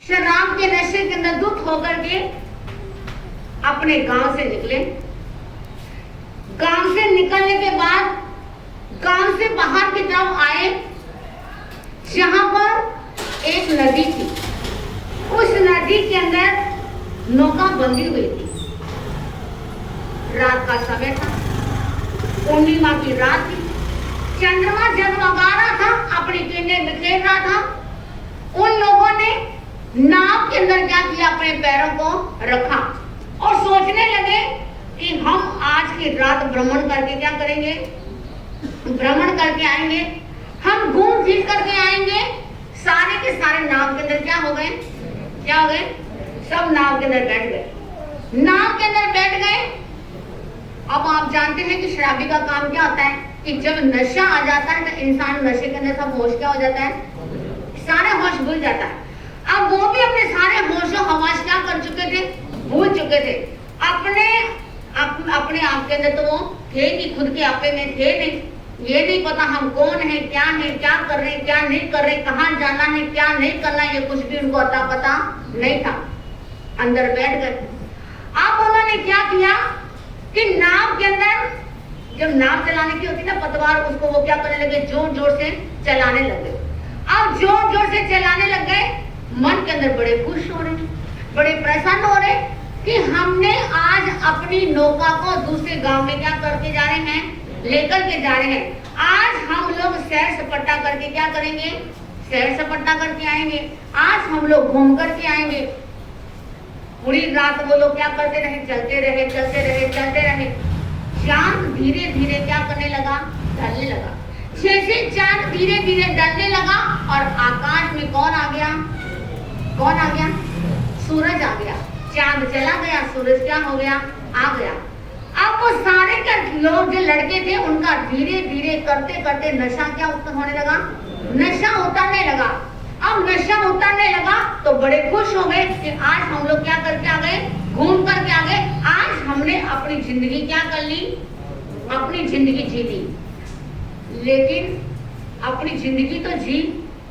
शराब के नशे के अंदर धुत होकर के अपने गांव से निकले। गांव से निकलने के बाद गांव से बाहर की तरफ आए, जहां पर एक नदी थी। उस नदी के अंदर नौका बंधी हुई थी। रात का समय था, पूर्णिमा की रात थी, चंद्रमा जगमगा रहा था, अपनी किरणें बिखेर रहा था। उन लोगों ने नाव के अंदर क्या किया, अपने पैरों को रखा और सोचने लगे कि हम आज की रात भ्रमण करके क्या करेंगे, भ्रमण करके आएंगे, हम घूम फिर करके आएंगे। सारे के सारे नाव के अंदर क्या हो गए, क्या हो गए, सब नाव के अंदर बैठ गए। नाव के अंदर बैठ गए। अब आप जानते हैं कि शराबी का काम क्या होता है कि जब नशा आ जाता है तो इंसान नशे के अंदर सब होश क्या हो जाता है, सारे होश भूल जाता है। अब वो भी अपने सारे होशो हवास क्या कर चुके थे, भूल चुके थे। अपने आप के अंदर तो वो थे नहीं, खुद के आपे में थे नहीं। ये नहीं पता हम कौन है, क्या कर रहे हैं, क्या नहीं कर रहे, कहाँ जाना है, क्या नहीं करना, ये कुछ भी उनको अता पता नहीं था। अंदर बैठ गए। अब उन्होंने क्या किया कि नाव के अंदर, जब नाव चलाने की होती ना पतवार, उसको वो क्या करने लगे, जोर जोर से चलाने लगे। अब जोर जोर से चलाने लग गए। मन के अंदर बड़े खुश हो रहे, बड़े प्रसन्न हो रहे कि हमने आज अपनी नौका को दूसरे गांव में क्या करके जा रहे हैं, लेकर के जा रहे हैं। आज हम लोग सैर सपाटा करके क्या करेंगे, सैर सपाटा करके आएंगे। आज हम लोग घूम करके आएंगे। पूरी रात वो लोग क्या करते रहे, चलते रहे, चलते रहे, चलते रहे। चांद धीरे धीरे क्या करने लगा, ढलने लगा। जैसे चांद धीरे धीरे ढलने लगा और आकाश में कौन आ गया, कौन आ गया, सूरज आ गया। चांद चला गया, सूरज क्या हो गया, आ गया। अब वो सारे के लोग जो लड़के थे उनका धीरे धीरे करते करते नशा क्या होने लगा, नशा उतरने लगा। अब नशा उतरने लगा तो बड़े खुश हो गए कि आज हम लोग क्या करके आ गए, घूम करके आ गए। आज हमने अपनी जिंदगी क्या कर ली, अपनी जिंदगी जी ली। लेकिन अपनी जिंदगी तो जी,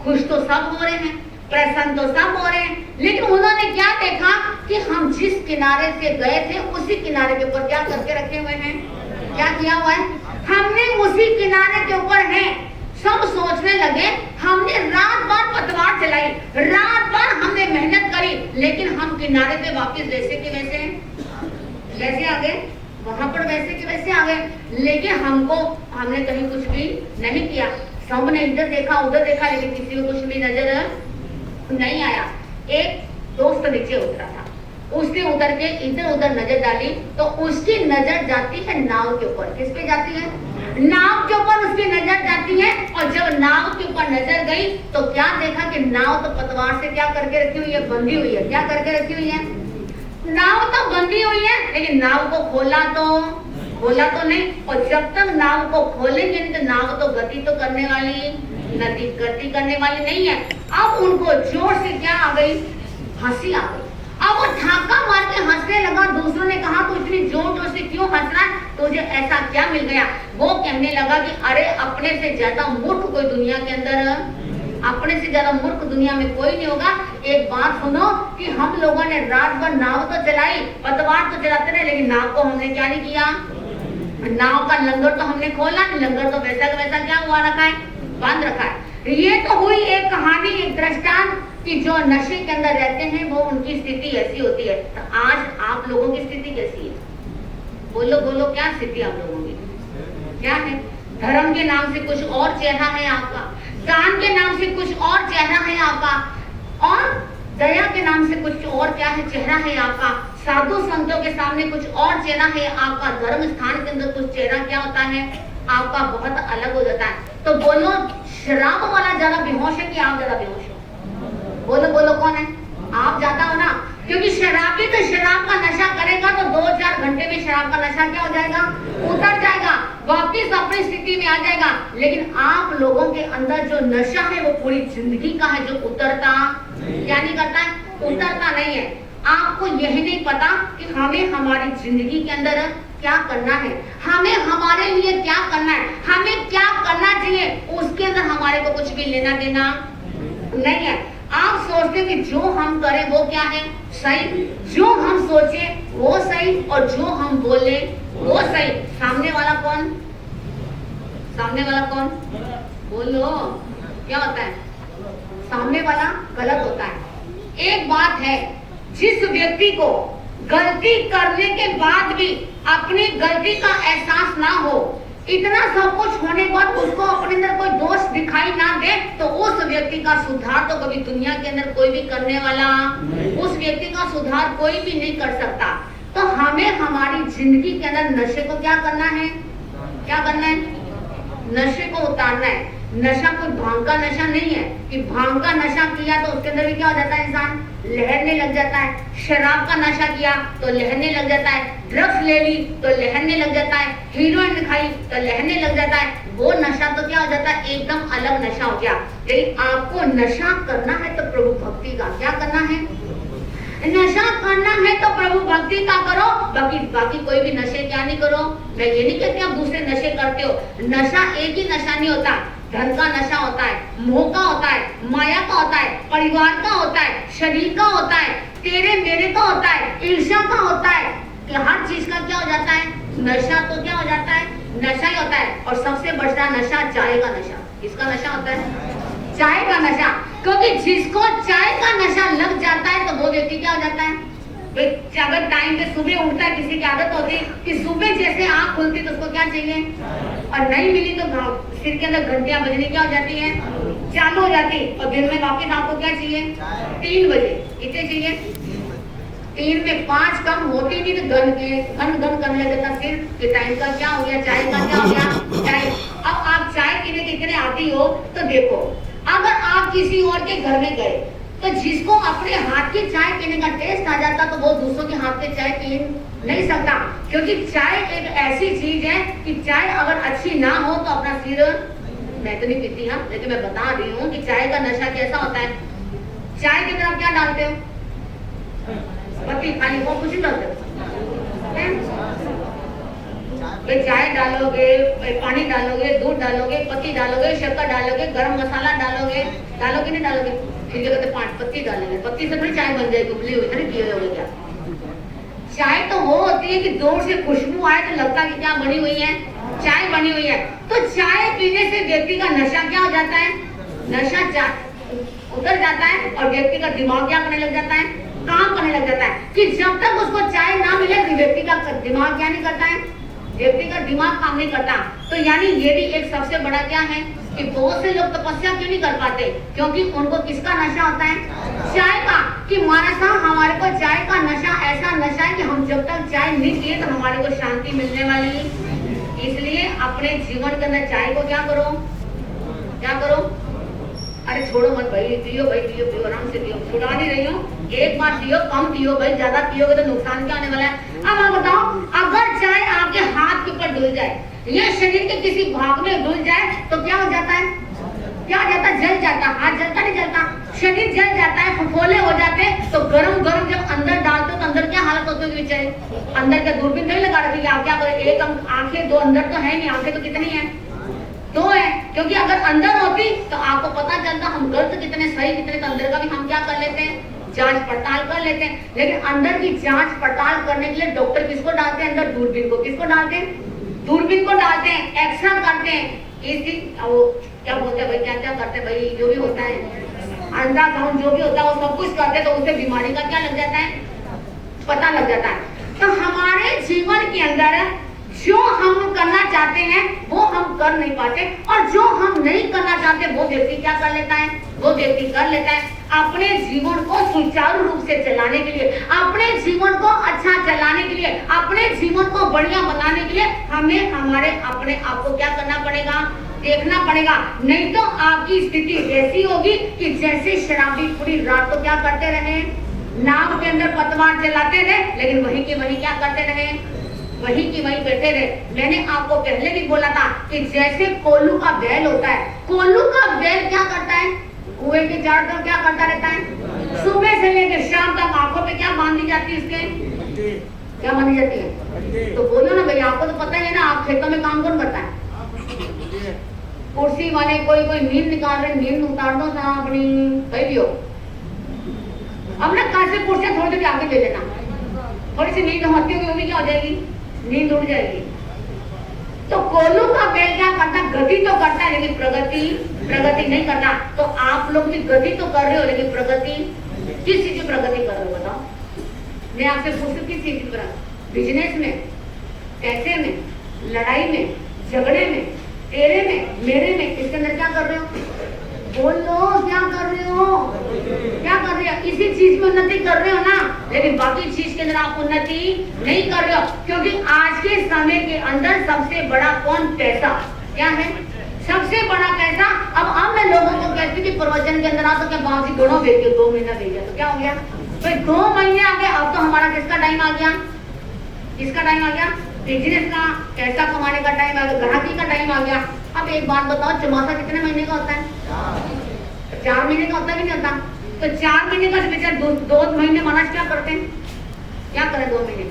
खुश तो सब हो रहे हैं, प्रसन्न तो सब हो रहे हैं, लेकिन उन्होंने क्या देखा कि हम जिस किनारे से गए थे उसी किनारे के ऊपर क्या करके रखे हुए हैं, क्या किया हुआ है, हमने उसी किनारे के ऊपर है। सब सोचने लगे हमने रात भर पतवार चलाई, रात भर हमने मेहनत करी, लेकिन हम किनारे पे वापस वैसे के वैसे हैं, वैसे आ गए, वहां पर वैसे के वैसे आ गए। लेकिन हमने कहीं कुछ भी नहीं किया। सबने इधर देखा उधर देखा, लेकिन किसी को कुछ भी नजर नहीं आया। एक दोस्त नीचे उतरा था, उसने उतर के इधर उधर नजर डाली तो उसकी नजर जाती है नाव के ऊपर। किस पे जाती है, नाव के ऊपर उसकी नजर जाती है। और जब नाव के ऊपर नजर गई तो क्या देखा कि नाव तो पतवार से क्या करके रखी हुई है, बंधी हुई है। क्या करके रखी हुई है, नाव तो बंधी हुई है, लेकिन नाव को खोला तो नहीं। और जब तक नाव को खोलेंगे नहीं तो नाव तो गति तो करने वाली, नदी गति करने वाली नहीं है। अब उनको जोर से क्या आ गई, हंसी आ गई। अब वो ठाका मार के हंसने लगा। दूसरों ने कहा तू इतनी जोर जोर से क्यों हंस रहा है, तुझे ऐसा क्या मिल गया। वो कहने लगा कि अरे अपने से ज्यादा मूर्ख कोई दुनिया के अंदर, अपने से ज्यादा मूर्ख दुनिया में कोई नहीं होगा। एक बात सुनो कि हम लोगों ने रात भर नाव तो चलाई, पतवार तो चलाते रहे, लेकिन नाव को हमने क्या नहीं किया, नाव का लंगर तो हमने खोला नहीं। लंगर तो वैसा का वैसा क्या हुआ रखा है, बंद रखा है। ये तो हुई एक कहानी, एक दृष्टांत कि जो नशे के अंदर रहते हैं वो उनकी स्थिति ऐसी होती है। तो आज आप लोगों की स्थिति कैसी है, बोलो बोलो, क्या स्थिति आप लोगों की क्या है। धर्म के नाम से कुछ और चेहरा है आपका, दान के नाम से कुछ और चेहरा है आपका, और दया के नाम से कुछ और क्या है, चेहरा है आपका। साधु संतों के सामने कुछ और चेहरा है आपका। धर्म स्थान के अंदर कुछ चेहरा क्या होता है आपका, बहुत अलग हो जाता है। तो बोलो शराब वाला ज्यादा बेहोश है कि आप ज्यादा बेहोश हो, बोलो बोलो कौन है, आप ज्यादा हो ना। क्योंकि शराबी तो शराब का नशा करेगा तो 2-4 घंटे में शराब का नशा क्या हो जाएगा, उतर जाएगा, वापिस अपनी स्थिति में आ जाएगा। लेकिन आप लोगों के अंदर जो नशा है वो पूरी जिंदगी का है, जो उतरता क्या नहीं करता है, उतरता नहीं है। आपको यही नहीं पता कि हमें हमारी जिंदगी के अंदर क्या करना है, हमें हमारे लिए क्या करना है, हमें क्या करना चाहिए, उसके अंदर हमारे को कुछ भी लेना देना नहीं है। आप सोचते हैं कि जो हम करें वो क्या है सही, जो हम सोचे वो सही और जो हम बोले वो सही। सामने वाला कौन, सामने वाला कौन, बोलो क्या होता है, सामने वाला गलत होता है। एक बात है, जिस व्यक्ति को गलती करने के बाद भी अपनी गलती का एहसास ना हो, इतना सब कुछ होने के बाद उसको अपने अंदर कोई दोष दिखाई ना दे, तो उस व्यक्ति का सुधार तो कभी दुनिया के अंदर कोई भी करने वाला, उस व्यक्ति का सुधार कोई भी नहीं कर सकता। तो हमें हमारी जिंदगी के अंदर नशे को क्या करना है, क्या करना है, नशे को उतारना है। नशा कोई भांग का नशा नहीं है कि भांग का नशा किया तो उसके अंदर भी क्या हो जाता है, इंसान लहरने लग जाता है। शराब का नशा किया तो लहरने लग जाता है, ड्रग्स ले ली तो लहरने लग जाता है, हीरोइन खाई तो लहरने लग जाता है। वो नशा तो क्या हो जाता है, एकदम अलग नशा हो गया। लेकिन आपको नशा करना है तो प्रभु भक्ति का क्या करना है, नशा करना है तो प्रभु भक्ति का करो, बाकी कोई भी नशे क्या नहीं करो। मैं ये नहीं कहती आप दूसरे नशे करते हो, नशा एक ही नशा नहीं होता, धन का नशा होता है, मोह का होता है, माया का होता है, परिवार का होता है, शरीर का होता है, तेरे मेरे का होता है, ईर्ष्या का होता है, कि हर चीज का क्या हो जाता है नशा। तो क्या हो जाता है, नशा ही होता है। और सबसे बड़ा नशा चाय का नशा। किसका नशा होता है, चाय का नशा। क्योंकि जिसको चाय का नशा लग जाता है तो वो व्यक्ति क्या हो जाता है, अगर टाइम पे सुबह उठता है, किसी की आदत होती है कि सुबह जैसे आंख खुलती तो उसको क्या चाहिए, और नहीं मिली तो सिर के अंदर घंटियां बजनी क्या हो जाती है, चालू हो जाती। और दिन में वापिस आपको क्या चाहिए, 3 बजे कितने चाहिए, 3 में 5 कम होती नहीं तो घन करने लग जाता सिर कि टाइम का क्या हो गया, चाय का क्या हो गया, चाय। अब आप चाय पीने के इतने आदी हो तो देखो, अगर आप किसी और के घर में गए तो जिसको अपने हाथ की चाय पीने का टेस्ट आ जाता तो वो दूसरों के हाथ की चाय पी नहीं सकता। क्योंकि चाय एक ऐसी चीज है कि चाय अगर अच्छी ना हो तो अपना सिर, मैं तो नहीं पीती हाँ, लेकिन मैं बता रही हूँ कि चाय का नशा कैसा होता है। चाय के अंदर आप क्या डालते हो, पत्ती खाली, वो कुछ नहीं डालते हो, चाय डालोगे, पानी डालोगे, दूध डालोगे, पत्ती डालोगे, शक्कर डालोगे, गरम मसाला डालोगे, डालोगे नहीं डालोगे, फिर क्या कहते 5 पत्ती डालेंगे, पत्ती से थोड़ी चाय बन जाएगी, उबली हुई थोड़ी पिए होगे क्या। चाय तो वो होती है कि दूर से खुशबू आए तो लगता है कि क्या बनी हुई है, चाय बनी हुई है। तो चाय पीने से व्यक्ति का नशा क्या हो जाता है, नशा उतर जाता है और व्यक्ति का दिमाग क्या करने लग जाता है, काम करने लग जाता है। कि जब तक उसको चाय ना मिले तो व्यक्ति का दिमाग क्या नहीं करता है, व्यक्ति का दिमाग काम नहीं करता। तो यानी ये भी एक सबसे बड़ा क्या है कि बहुत से लोग तपस्या क्यों नहीं कर पाते, क्योंकि उनको किसका नशा होता है, चाय का। कि महाराज साहब हमारे को चाय का नशा ऐसा नशा है कि हम जब तक चाय नहीं पिए तो हमारे को शांति मिलने वाली। इसलिए अपने जीवन के अंदर चाय को क्या करो, क्या करो, अरे छोड़ो मत भाई, पियो भाई, पियो पियो, आराम से पियो, छुड़ा नहीं रही हूँ, एक बार पियो, कम पियो भाई, ज्यादा पियोगे तो नुकसान क्या होने वाला है। अब आप बताओ, अगर चाय आपके हाथ के ऊपर डुल जाए या शरीर के किसी भाग में डुल जाए तो क्या हो जाता है, क्या हो जाता है, जल जाता, हाथ जलता नहीं जलता, शरीर जल जाता है, फफोले हो जाते हैं। तो गरम गरम जब अंदर डालते हो तो अंदर क्या हालत होती है बेचारे, अंदर क्या दूरबीन नहीं लगा रखी, आप क्या करें, एक आंखें दो, अंदर तो है नहीं, आंखें तो कितनी है, 2 है। क्योंकि अगर अंदर होती तो आपको पता चलता हम गलत कितने सही कितने, तो अंदर का भी हम क्या कर लेते हैं, जांच पड़ताल कर लेते हैं। लेकिन अंदर की जांच पड़ताल करने के लिए डॉक्टर किसको डालते हैं अंदर, दूरबीन को, किसको डालते हैं, दूरबीन को डालते हैं, एक्सरे करते हैं, इसी वो क्या बोलते हैं भाई, क्या क्या करते हैं भाई, जो भी होता है अल्ट्रासाउंड जो भी होता है वो सब कुछ करते हैं, तो उसे बीमारी का क्या लग जाता है, पता लग जाता है। तो हमारे जीवन के अंदर जो हम करना चाहते हैं वो हम कर नहीं पाते, और जो हम नहीं करना चाहते वो व्यक्ति क्या कर लेता है, वो व्यक्ति कर लेता है। अपने जीवन को सुचारू रूप से चलाने के लिए, अपने जीवन को अच्छा चलाने के लिए, अपने जीवन को बढ़िया बनाने के लिए हमें हमारे अपने आप को क्या करना पड़ेगा, देखना पड़ेगा। नहीं तो आपकी स्थिति ऐसी होगी कि जैसे शराबी पूरी रात तो क्या करते रहे, नाव के अंदर पतवार चलाते रहे, लेकिन वही के वही क्या करते रहे, वही की वही बैठे रहे। मैंने आपको पहले भी बोला था कि जैसे कोल्लू का बैल होता है, कोल्लू का बैल क्या करता है, कुएं के चारों तरफ क्या करता रहता है, सुबह से लेकर शाम तक आंखों पे क्या बांधी जाती है, इसके क्या बांधी जाती है, तो बोलो ना भाई, आपको तो पता ही है ना, आप खेतों में काम कौन करता है, कुर्सी वाले कोई नींद निकाल रहे, नींद उतार दो ना अपनी, कहीं भी हो, अब ना कल से कुर्सियां थोड़ी देर आगे ले लेना, थोड़ी सी नींद होती होगी वो भी क्या हो जाएगी, नींद उड़ जाएगी। तो कोल्हू का बैल क्या करता, गति तो करता है लेकिन प्रगति नहीं करता। तो आप लोग भी गति तो कर रहे हो लेकिन प्रगति, किस चीज की प्रगति कर रहे हो बताओ? मैं आपसे पूछूं किस चीज की प्रगति? बिजनेस में, पैसे में, लड़ाई में, झगड़े में, तेरे में, मेरे में, इसके अंदर क्या कर रहे हो? बोलो क्या कर रहे हो? क्या कर रहे हो? इसी चीज में उन्नति कर रहे हो ना, लेकिन बाकी चीज के अंदर आप उन्नति नहीं कर रहे हो, क्योंकि आज के समय के अंदर सबसे बड़ा कौन? पैसा। क्या है? सबसे बड़ा पैसा। अब मैं लोगों को कहती थी प्रवचन के अंदर आ तो क्या बाबू जी दोनों भेज दिया, 2 महीना भेज दिया तो क्या हो गया भाई? 2 महीने आ गए, अब तो हमारा किसका टाइम आ गया? किसका टाइम आ गया? बिजनेस का, पैसा कमाने का टाइम आ गया, ग्राहकी का टाइम आ गया। अब एक बात बताओ, चौमासा कितने महीने का होता है? 4 महीने का होता है कि नहीं होता? तो 4 महीने का बेचारे 2 महीने महाराज क्या करते हैं? क्या करें 2 महीने?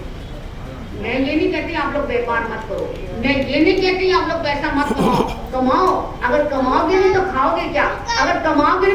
मैं ये नहीं कहती आप लोग व्यापार मत करो, मैं ये नहीं कहती आप लोग पैसा मत कमाओ, अगर कमाओगे नहीं तो खाओगे क्या? अगर कमाओगे